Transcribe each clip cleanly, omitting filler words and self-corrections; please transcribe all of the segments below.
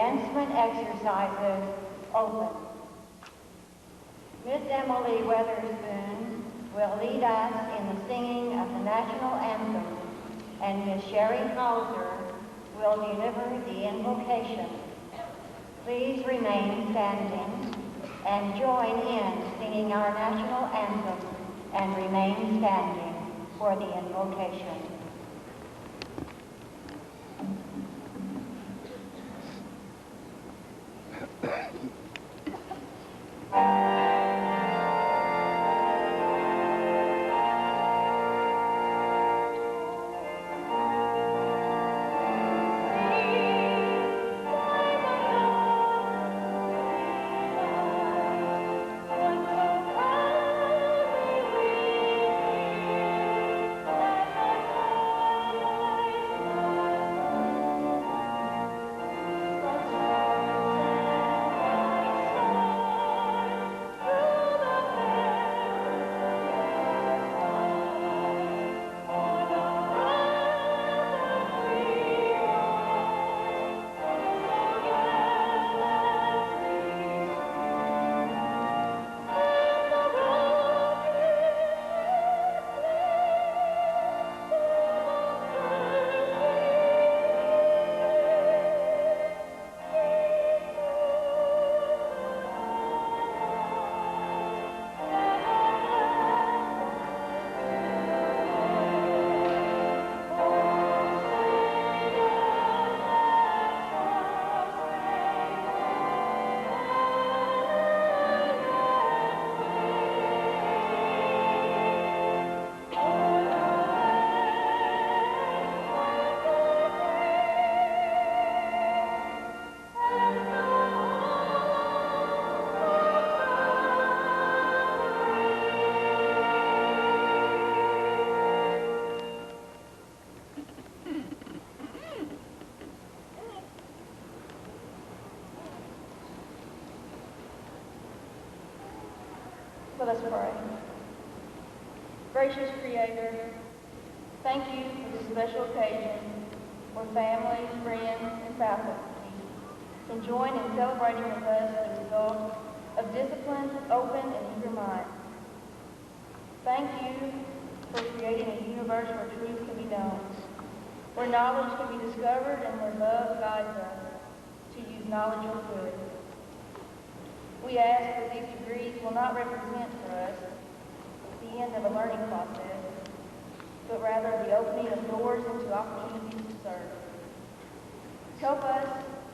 commencement exercises open. Miss Emily Weatherspoon will lead us in the singing of the national anthem, and Miss Sherry Hauser will deliver the invocation. Please remain standing and join in singing our national anthem and remain standing for the invocation. Let us pray. Gracious Creator, thank you for this special occasion where families, friends, and faculty can join in celebrating with us the result of disciplined, open, and eager minds. Thank you for creating a universe where truth can be known, where knowledge can be discovered, and where love guides us to use knowledge for good. We ask that these degrees will not represent for us the end of a learning process, but rather the opening of doors into opportunities to serve. Help us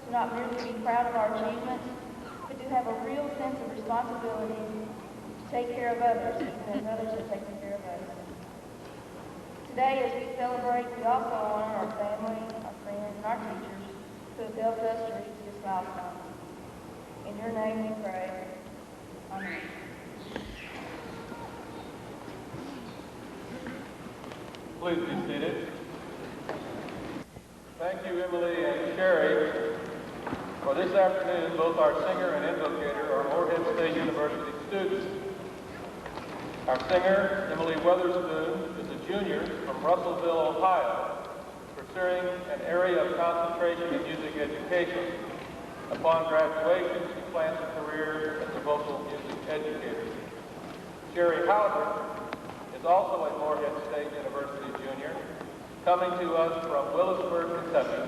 to not merely be proud of our achievements, but to have a real sense of responsibility to take care of others, even as others have taken care of us. Today, as we celebrate, we also honor our family, our friends, and our teachers who have helped us to reach this milestone. In your name we pray. Amen. Please be seated. Thank you, Emily and Sherry. For this afternoon, both our singer and invocator are Morehead State University students. Our singer, Emily Weatherspoon, is a junior from Russellville, Ohio, pursuing an area of concentration in music education. Upon graduation, she plans a career as a vocal music educator. Sherry Hauser is also a Morehead State University junior, coming to us from Willisburg, Kentucky.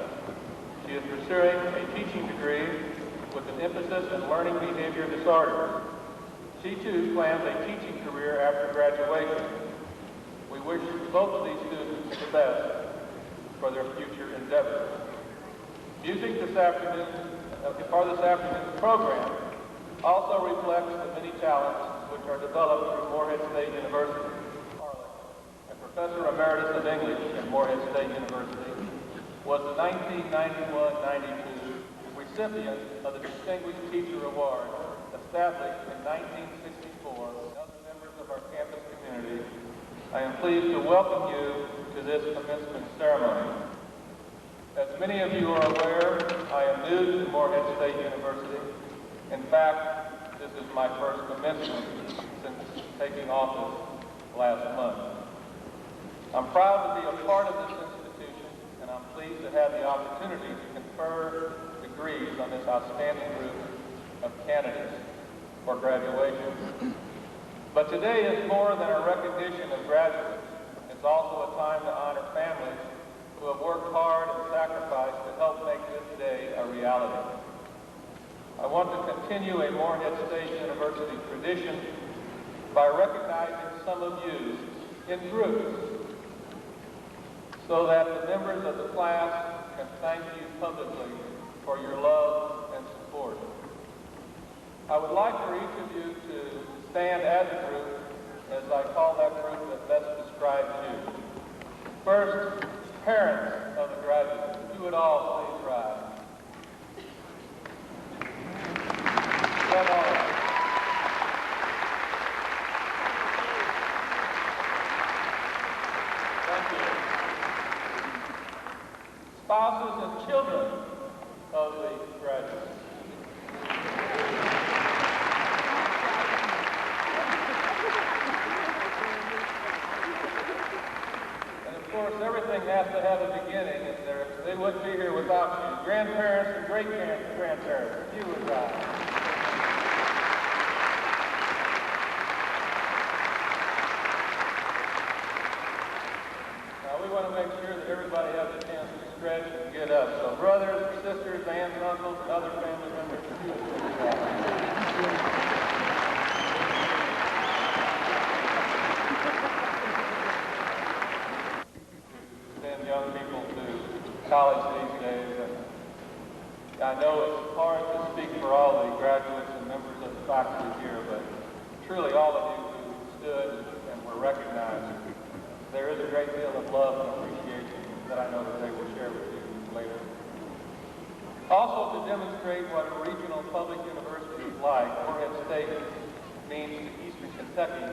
She is pursuing a teaching degree with an emphasis in learning behavior disorders. She too plans a teaching career after graduation. We wish both of these students the best for their future endeavors. Music this afternoon's program also reflects the many talents which are developed through Morehead State University. A professor emeritus of English at Morehead State University was the 1991-92 recipient of the Distinguished Teacher Award established in 1964 with other members of our campus community. I am pleased to welcome you to this commencement ceremony. As many of you are aware, I am new to Morehead State University. In fact, this is my first commencement since taking office last month. I'm proud to be a part of this institution, and I'm pleased to have the opportunity to confer the degrees on this outstanding group of candidates for graduation. But today is more than a recognition of graduates. It's also a time to honor families who have worked hard and sacrificed to help make this day a reality. I want to continue a Morehead State University tradition by recognizing some of you in groups so that the members of the class can thank you publicly for your love and support. I would like for each of you to stand as a group as I call that group that best describes you. First, parents of the graduates. If you would all please rise. Come on. Thank you. Spouses and children of the graduates. And of course, everything has to have a beginning, and they wouldn't be here without you. Grandparents and great-grandparents, if you would rise. We want to make sure that everybody has a chance to stretch and get up. So brothers, sisters, aunts, uncles, and other family members, send young people to college these days. And I know it's hard to speak for all the graduates and members of the faculty here, but truly all of you who stood and were recognized, there is a great deal of love and appreciation that I know that they will share with you later. Also, to demonstrate what a regional public university like Morehead State means to Eastern Kentucky,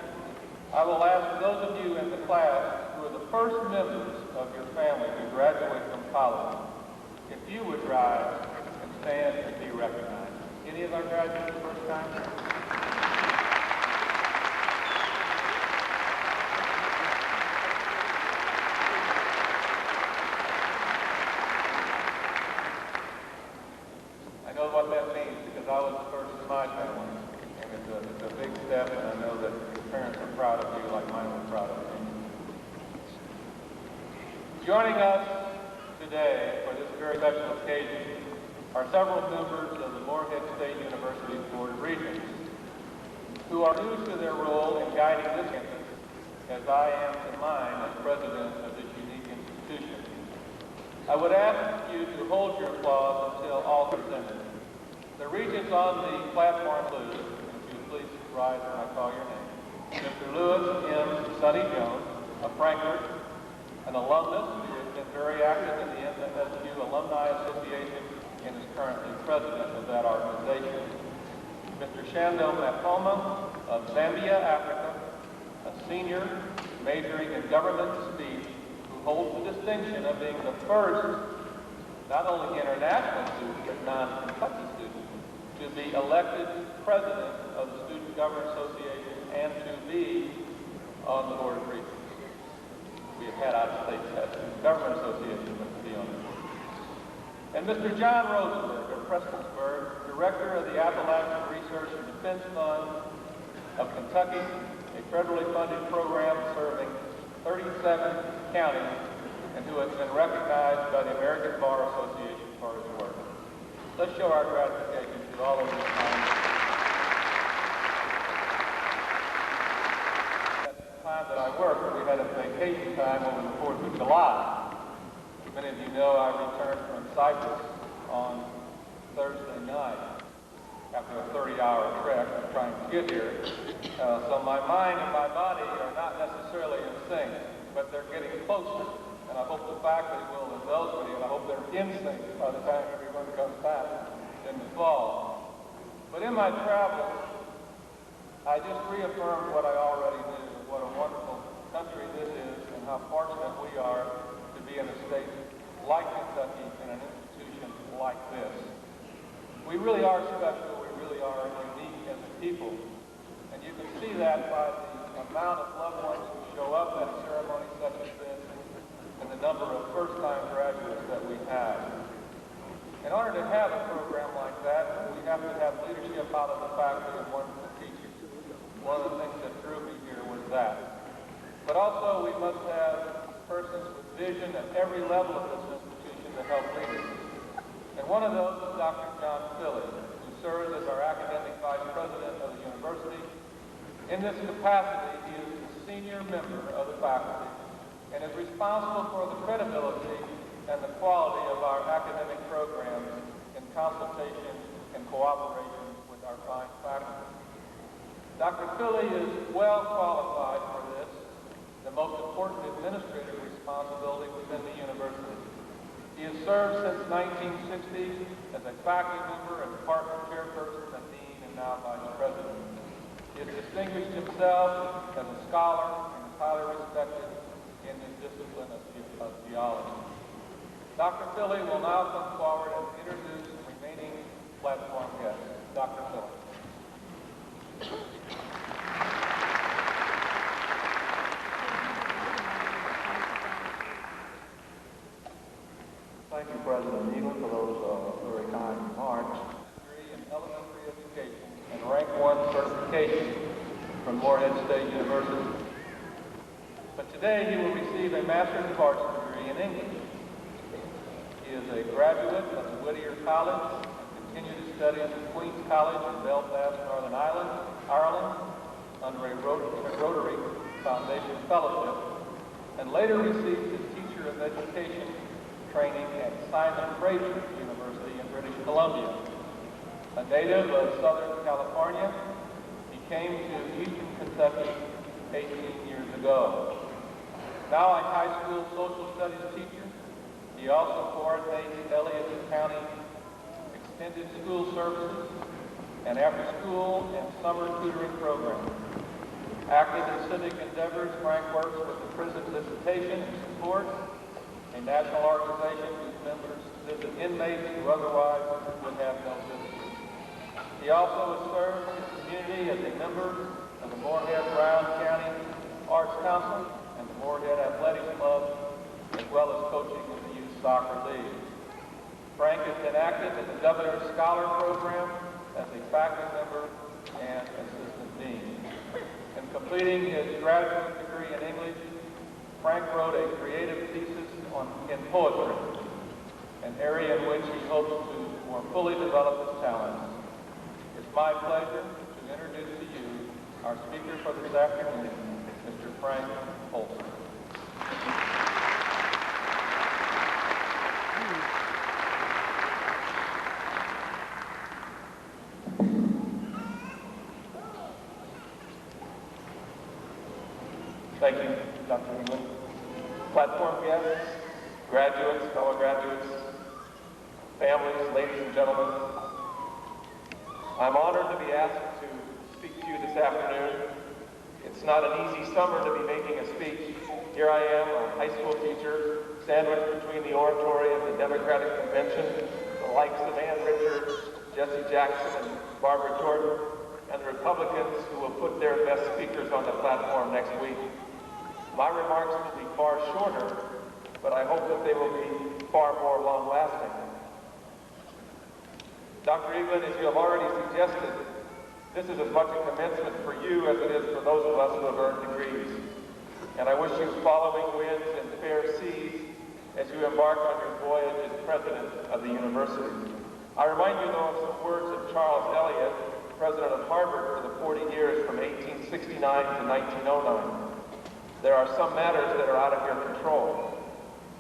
I will ask those of you in the class who are the first members of your family to graduate from college, if you would rise and stand and be recognized. Any of our graduates first time? What that means, because I was the first in my family, and it's a big step, and I know that your parents are proud of you like mine were proud of you. Joining us today for this very special occasion are several members of the Morehead State University Board of Regents who are new to their role in guiding this campus, as I am to mine as president of this unique institution. I would ask you to hold your applause until all presented. The regents on the platform include, if you please rise when I call your name, Mr. Lewis M. Sonny Jones of Frankfurt, an alumnus who has been very active in the MSU Alumni Association and is currently president of that organization. Mr. Shando Mapoma of Zambia, Africa, a senior majoring in government speech who holds the distinction of being the first not only international student, but non-Kentucky student, to be elected president of the Student Government Association and to be on the Board of Regents. We have had out-of-state government association, but to be on the board. And Mr. John Rosenberg of Prestonsburg, director of the Appalachian Research and Defense Fund of Kentucky, a federally funded program serving 37 counties, and who has been recognized by the American Bar Association for his work. Let's show our gratification to all of you. At the time that I worked, we had a vacation time over the 4th of July. Many of you know I returned from Cyprus on Thursday night after a 30-hour trek trying to get here. So my mind and my body are not necessarily in sync, but they're getting closer. And I hope the faculty will indulge me, and I hope they're in sync by the time everyone comes back in the fall. But in my travels, I just reaffirmed what I already knew, what a wonderful country this is, and how fortunate we are to be in a state like Kentucky and an institution like this. We really are special, we really are unique as a people, and you can see that by the amount of loved ones who show up at a ceremony such as this, and the number of first-time graduates that we have. In order to have a that. But also we must have persons with vision at every level of this institution to help lead it. And one of those is Dr. John Philly, who serves as our academic vice president of the university. In this capacity, he is the senior member of the faculty and is responsible for the credibility and the quality of our academic programs in consultation and cooperation with our fine faculty. Dr. Philly is well qualified for this, the most important administrative responsibility within the university. He has served since 1960 as a faculty member and department chairperson and dean and now vice president. He has distinguished himself as a scholar and is highly respected in the discipline of geology. Dr. Philly will now come forward and introduce the remaining platform guests. Dr. Philly. Thank you, President Nealon, for those very kind remarks. Degree in elementary education and rank 1 certification from Morehead State University. But today he will receive a Master's of Arts degree in English. He is a graduate of the Whittier College and continued his studies at Queen's College in Belfast, Northern Ireland, under a Rotary Foundation Fellowship, and later received his Teacher of Education training at Simon Fraser University in British Columbia. A native of Southern California, he came to Eastern Kentucky 18 years ago. Now a high school social studies teacher, he also coordinates Elliott County extended school services and after-school and summer tutoring programs. Active in civic endeavors, Frank works with the Prison Visitation and Support, a national organization whose members visit inmates who otherwise would have no visitors. He also has served his community as a member of the Morehead Brown County Arts Council and the Morehead Athletics Club, as well as coaching in the Youth Soccer League. Frank has been active in the Governor's Scholar Program as a faculty member and assistant dean. In completing his graduate degree in English, Frank wrote a creative thesis in poetry, an area in which he hopes to more fully develop his talents. It's my pleasure to introduce to you our speaker for this afternoon, Mr. Frank Olson. Thank you, Dr. England. Platform guests, graduates, fellow graduates, families, ladies and gentlemen, I'm honored to be asked to speak to you this afternoon. It's not an easy summer to be making a speech. Here I am, a high school teacher, sandwiched between the oratory and the Democratic Convention, the likes of Ann Richards, Jesse Jackson, and Barbara Jordan, and the Republicans who will put their best speakers on the platform next week. My remarks will be far shorter, but I hope that they will be far more long-lasting. Dr. Evelyn, as you have already suggested, this is as much a commencement for you as it is for those of us who have earned degrees. And I wish you following winds and fair seas as you embark on your voyage as president of the university. I remind you, though, of some words of Charles Eliot, president of Harvard for the 40 years from 1869 to 1909. There are some matters that are out of your control.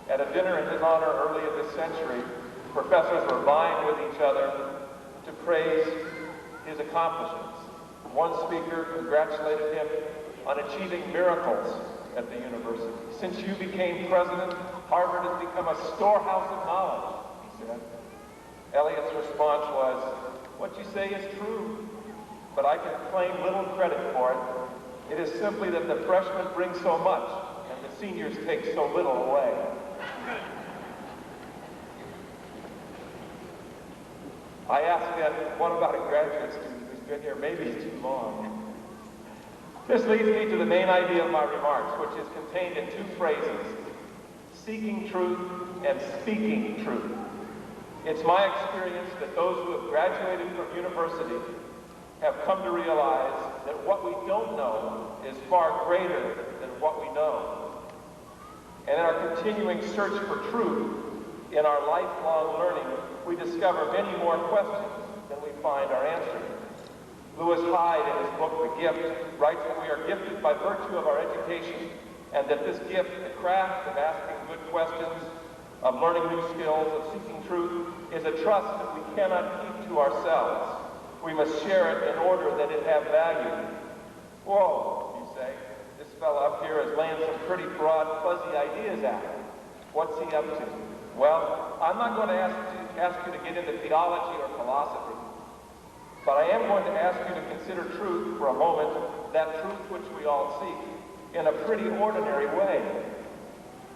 At a dinner in his honor early in this century, professors were vying with each other to praise his accomplishments. One speaker congratulated him on achieving miracles at the university. Since you became president, Harvard has become a storehouse of knowledge, he said. Eliot's response was, "What you say is true, but I can claim little credit for it. It is simply that the freshmen bring so much, and the seniors take so little away." I asked then, what about a graduate student who's been here maybe too long? This leads me to the main idea of my remarks, which is contained in two phrases: seeking truth and speaking truth. It's my experience that those who have graduated from university have come to realize that what we don't know is far greater than what we know. And in our continuing search for truth, in our lifelong learning, we discover many more questions than we find our answers. Lewis Hyde, in his book, The Gift, writes that we are gifted by virtue of our education, and that this gift, the craft of asking good questions, of learning new skills, of seeking truth, is a trust that we cannot keep to ourselves. We must share it in order that it have value. Whoa, you say, this fellow up here is laying some pretty broad, fuzzy ideas out. What's he up to? Well, I'm not going to ask you to get into theology or philosophy, but I am going to ask you to consider truth for a moment, that truth which we all seek, in a pretty ordinary way.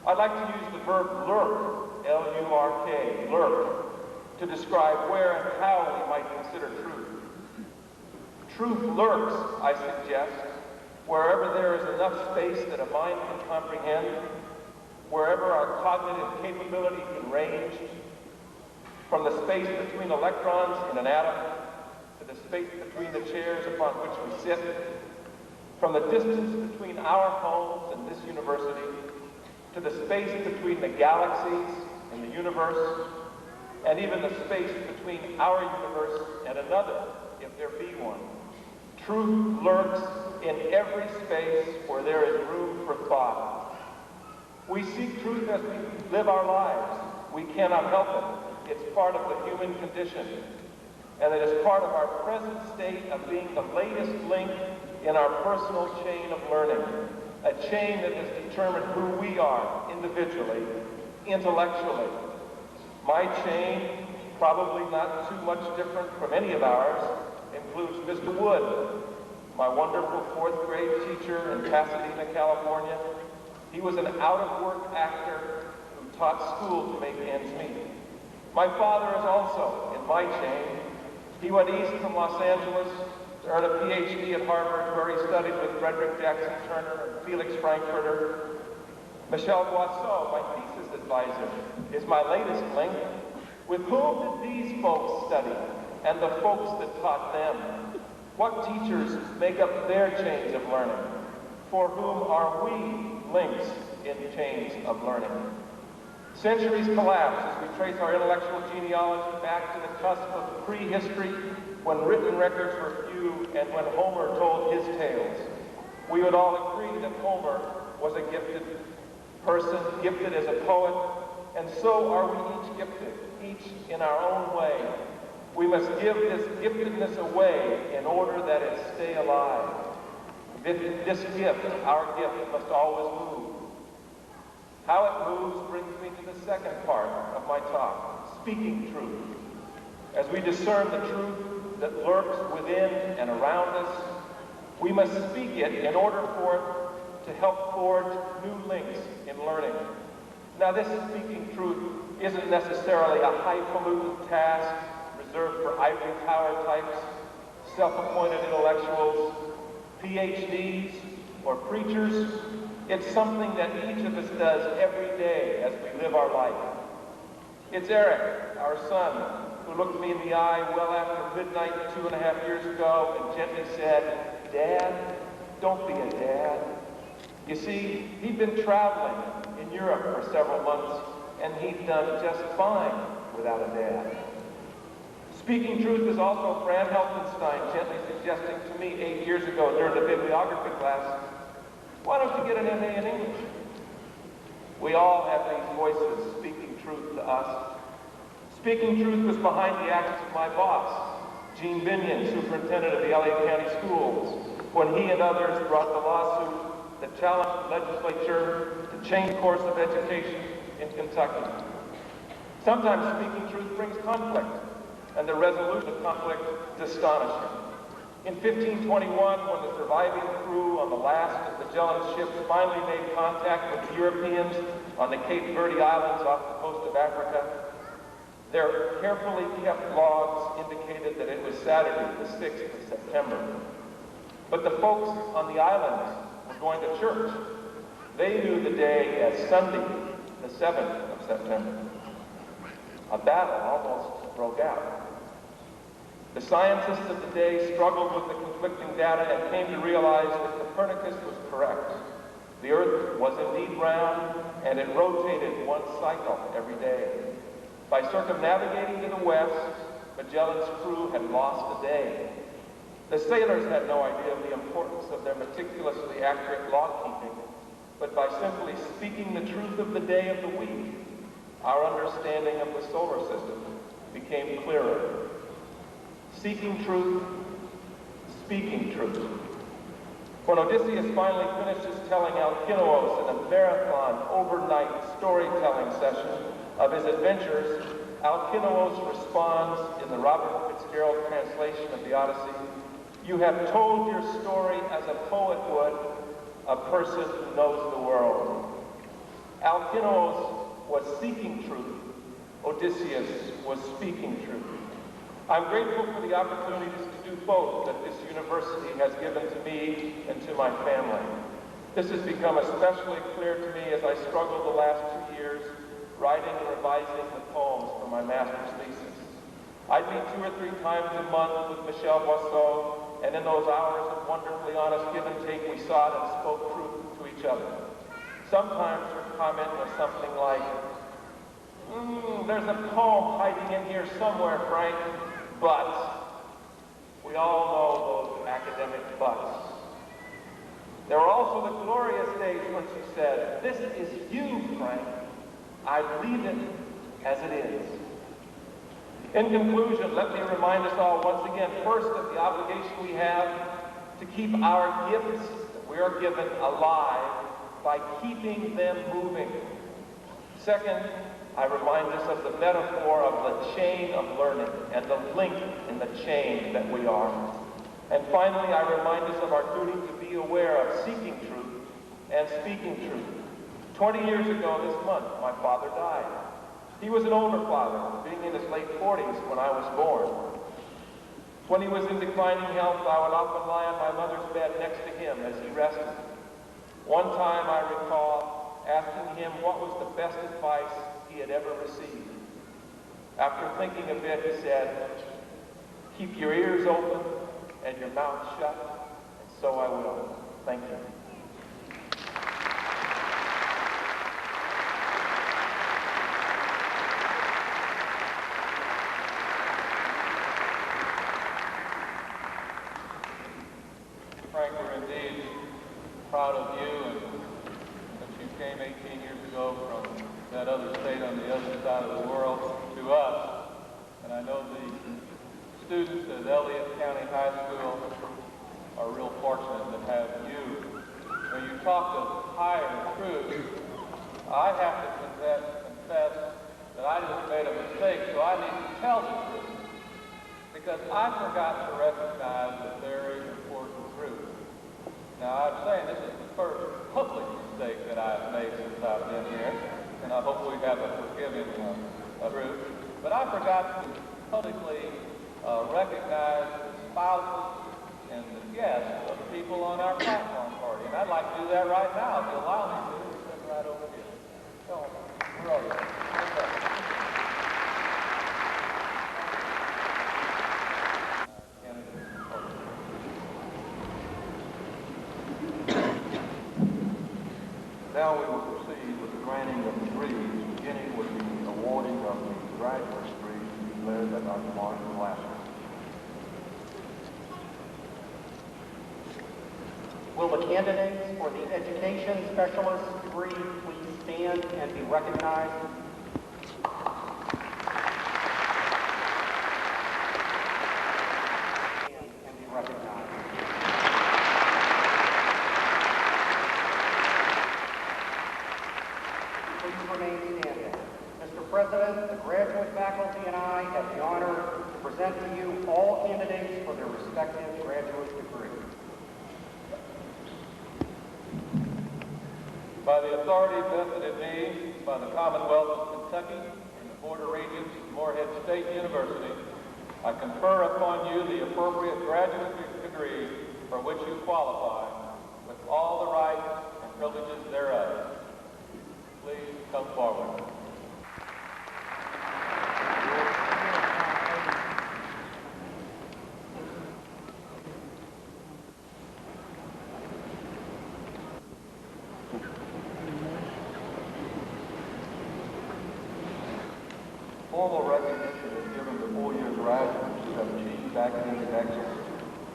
I'd like to use the verb lurk, L-U-R-K, lurk, to describe where and how we might consider truth. Truth lurks, I suggest, wherever there is enough space that a mind can comprehend, wherever our cognitive capability can range, from the space between electrons in an atom to the space between the chairs upon which we sit, from the distance between our homes and this university to the space between the galaxies and the universe, and even the space between our universe and another, if there be one. Truth lurks in every space where there is room for thought. We seek truth as we live our lives. We cannot help it. It's part of the human condition. And it is part of our present state of being the latest link in our personal chain of learning, a chain that has determined who we are individually, intellectually. My chain, probably not too much different from any of ours, includes Mr. Wood, my wonderful fourth grade teacher in Pasadena, California. He was an out-of-work actor who taught school to make ends meet. My father is also in my chain. He went east from Los Angeles to earn a PhD at Harvard, where he studied with Frederick Jackson Turner and Felix Frankfurter. Michel Boisseau, my thesis advisor, is my latest link. With whom did these folks study, and the folks that taught them? What teachers make up their chains of learning? For whom are we links in chains of learning? Centuries collapse as we trace our intellectual genealogy back to the cusp of prehistory, when written records were few and when Homer told his tales. We would all agree that Homer was a gifted person, gifted as a poet, and so are we each gifted, each in our own way. We must give this giftedness away in order that it stay alive. This gift, our gift, must always move. How it moves brings me to the second part of my talk, speaking truth. As we discern the truth that lurks within and around us, we must speak it in order for it to help forge new links in learning. Now, this speaking truth isn't necessarily a highfalutin task reserved for ivory tower types, self-appointed intellectuals, PhDs, or preachers. It's something that each of us does every day as we live our life. It's Eric, our son, who looked me in the eye well after midnight 2.5 years ago and gently said, "Dad, don't be a dad." You see, he'd been traveling in Europe for several months, and he'd done just fine without a dad. Speaking truth is also Fran Helfenstein gently suggesting to me 8 years ago during the bibliography class, "Why don't you get an MA in English?" We all have these voices speaking truth to us. Speaking truth was behind the actions of my boss, Gene Binion, superintendent of the LA County Schools, when he and others brought the lawsuit that challenged the legislature to change the course of education in Kentucky. Sometimes speaking truth brings conflict, and the resolution of conflict is astonishing. In 1521, when the surviving crew on the last of the Magellan ships finally made contact with the Europeans on the Cape Verde Islands off the coast of Africa, their carefully kept logs indicated that it was Saturday, the 6th of September. But the folks on the islands were going to church. They knew the day as Sunday, the 7th of September. A battle almost broke out. The scientists of the day struggled with the conflicting data and came to realize that Copernicus was correct. The Earth was indeed round, and it rotated one cycle every day. By circumnavigating to the west, Magellan's crew had lost a day. The sailors had no idea of the importance of their meticulously accurate log-keeping, but by simply speaking the truth of the day of the week, our understanding of the solar system became clearer. Seeking truth, speaking truth. When Odysseus finally finishes telling Alcinous in a marathon overnight storytelling session of his adventures, Alcinous responds in the Robert Fitzgerald translation of the Odyssey, "You have told your story as a poet would, a person who knows the world." Alcinous was seeking truth. Odysseus was speaking truth. I'm grateful for the opportunities to do both that this university has given to me and to my family. This has become especially clear to me as I struggled the last 2 years writing and revising the poems for my master's thesis. I'd meet 2 or 3 times a month with Michel Boisseau, and in those hours of wonderfully honest give and take, we sought and spoke truth to each other. Sometimes her comment was something like, "There's a poem hiding in here somewhere, Frank, but..." We all know those academic buts. There were also the glorious days when she said, "This is you, Frank. I leave it as it is." In conclusion, let me remind us all once again, first, of the obligation we have to keep our gifts that we are given alive by keeping them moving. Second, I remind us of the metaphor of the chain of learning and the link in the chain that we are. And finally, I remind us of our duty to be aware of seeking truth and speaking truth. 20 years ago this month, my father died. He was an older father, being in his late 40s when I was born. When he was in declining health, I would often lie on my mother's bed next to him as he rested. One time I recall asking him what was the best advice he had ever received. After thinking a bit, he said, "Keep your ears open and your mouth shut, and so I will." Thank you. Frank, we're indeed proud of you, and that you came 18 years ago from that other state on the other side of the world to us. And I know the students at Elliott County High School are real fortunate to have you. When you talk of higher truth, I have to confess that I just made a mistake, so I need to tell the truth. Because I forgot to recognize a very important truth. Now, I'm saying this is the first public mistake that I've made since I've been here, and I hope we have a forgiving truth. But I forgot to publicly recognize the spouses and the guests of the people on our platform party. And I'd like to do that right now, if you allow me to. We're sitting right over here. So, where are you? Now we will proceed with the granting of degrees, beginning with the awarding of the graduate degrees declared by Dr. Martin Glasser. Will the candidates for the education specialist degree please stand and be recognized? Stand and be recognized. Please remain standing. Mr. President, the graduate faculty and I have the honor to present to you all candidates for their respective graduate degrees. By the authority vested in me by the Commonwealth of Kentucky and the Board of Regents of Morehead State University, I confer upon you the appropriate graduate degree for which you qualify, with all the rights and privileges thereof. Please come forward. formal recognition is given to 4 years graduates who have achieved academic excellence.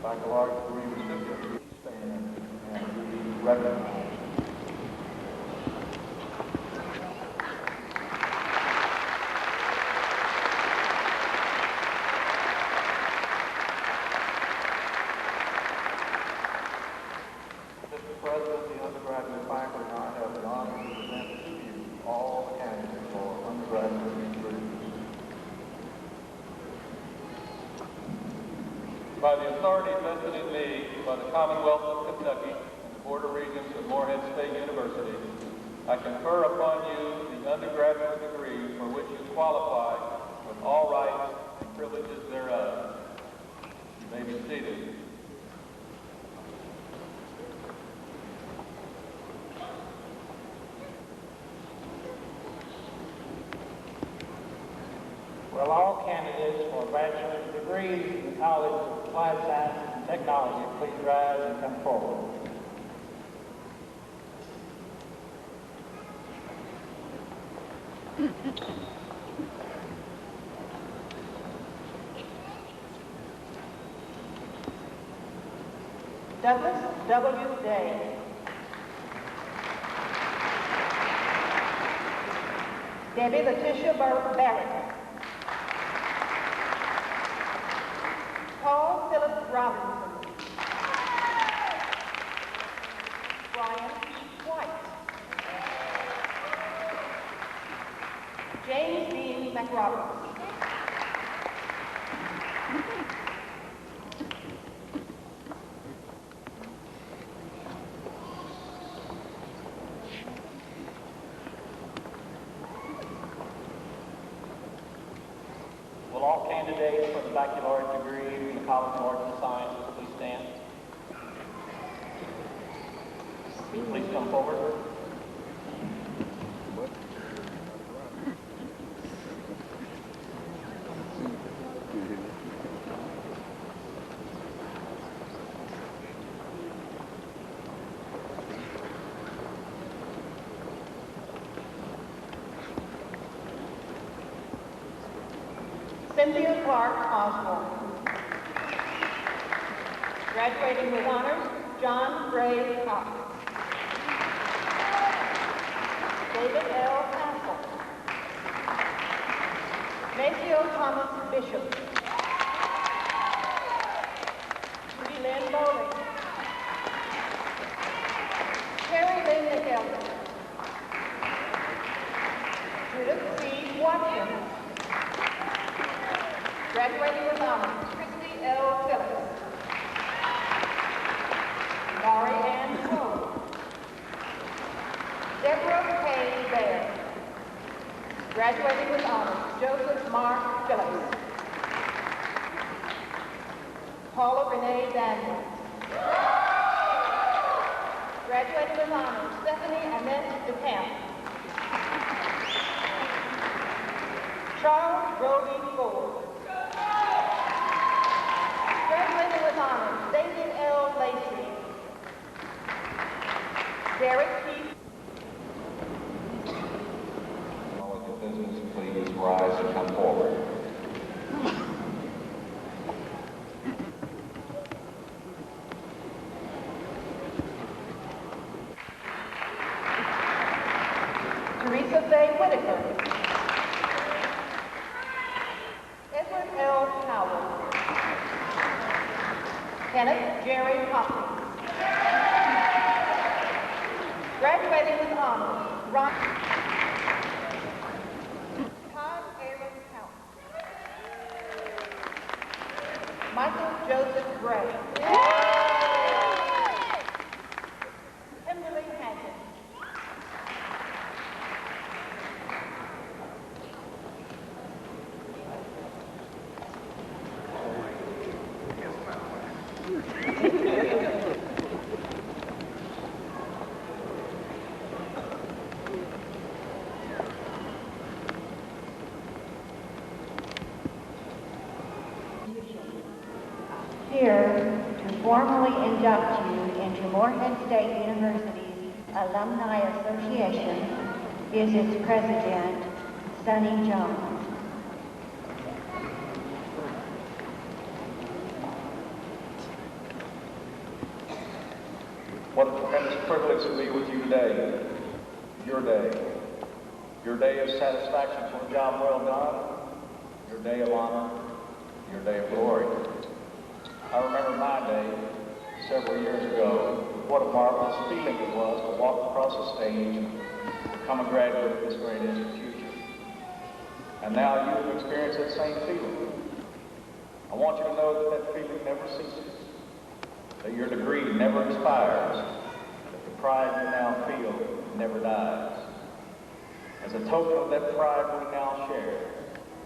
Baccalaureate degree recipients, please stand and be recognized. Mr. President, the undergraduate faculty and I have the honor to present to you all the candidates for undergraduate degrees. By the authority vested in me by the Commonwealth of Kentucky and the Board of Regents of Morehead State University, I confer upon you the undergraduate degree for which you qualify with all rights and privileges thereof. You may be seated. Will all candidates for bachelor's degrees in the College of Applied Science and Technology please rise and come forward? Douglas W. Day. Debbie Letitia Barrett. Paul Philip Robinson. Brian White. James Dean McRoberts. Will all candidates for the baccalaureate degree in the College of Arts and Sciences please stand? Please come forward. Cynthia Clark Osborne. Graduating with honors, John Ray Cox. David L. Hassel. Maceo Thomas Bishop. Judy Lynn Bowling. Sherry Lynn McElder. Judith C. Watkins. Graduating with honors, Christy L. Phillips. Laurie Ann Cole. Deborah K. Baer. Graduating with honors, Joseph Mark Phillips. Paula Renee Daniels. Graduating with honors, Stephanie Annette DeCamp. Charles Brody Ford. Graduating with honors, David L. Lacey. Derek P. College of Business, please rise and come forward. Teresa Faye Whitaker. Edward L. Howard. Kenneth Jerry Hopkins. Graduating with honors, Ron. Todd Aaron Count. Michael Joseph Gray. Kimberly Hackett. Here to formally induct you into Morehead State University's Alumni Association is its president, Sonny Jones. privilege to be with you today, your day of satisfaction for a job well done, your day of honor, your day of glory. I remember my day several years ago, what a marvelous feeling it was to walk across the stage and become a graduate of this great institution. And now you have experienced that same feeling. I want you to know that that feeling never ceases, that your degree never expires, that the pride you now feel never dies. As a token of that pride we now share,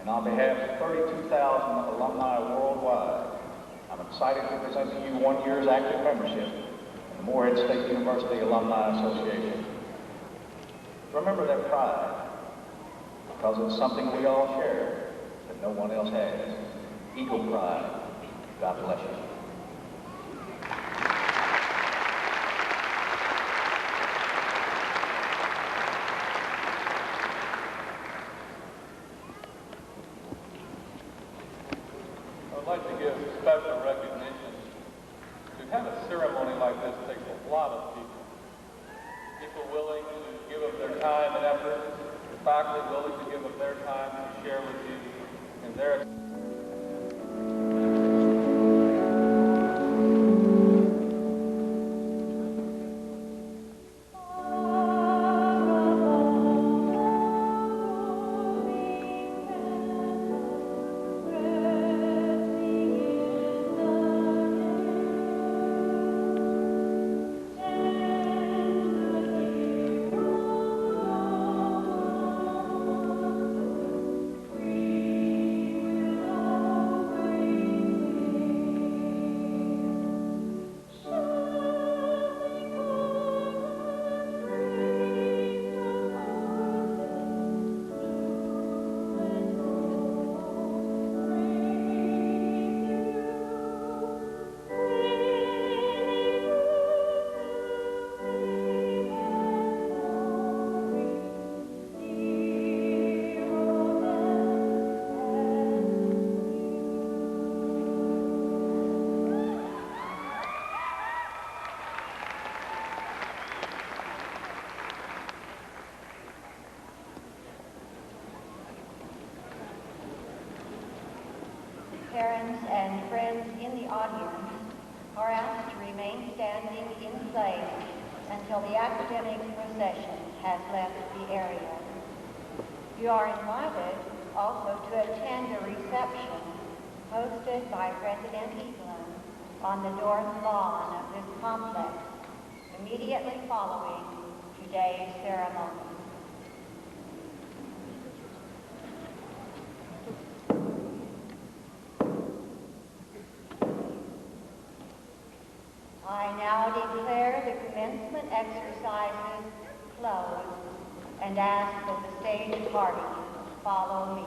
and on behalf of 32,000 alumni worldwide, I'm excited to present to you 1 year's active membership in the Morehead State University Alumni Association. Remember that pride, because it's something we all share that no one else has. Eagle pride. God bless you. I'd like to give special recognition. To have a ceremony like this takes a lot of people. People willing to give up their time and effort, faculty willing to give up their time to share with you and their Parents and friends in the audience are asked to remain standing in place until the academic procession has left the area. You are invited also to attend a reception hosted by President Eaglin on the north lawn of this complex, immediately following today's ceremony. I now declare the commencement exercises closed and ask that the stage party follow me.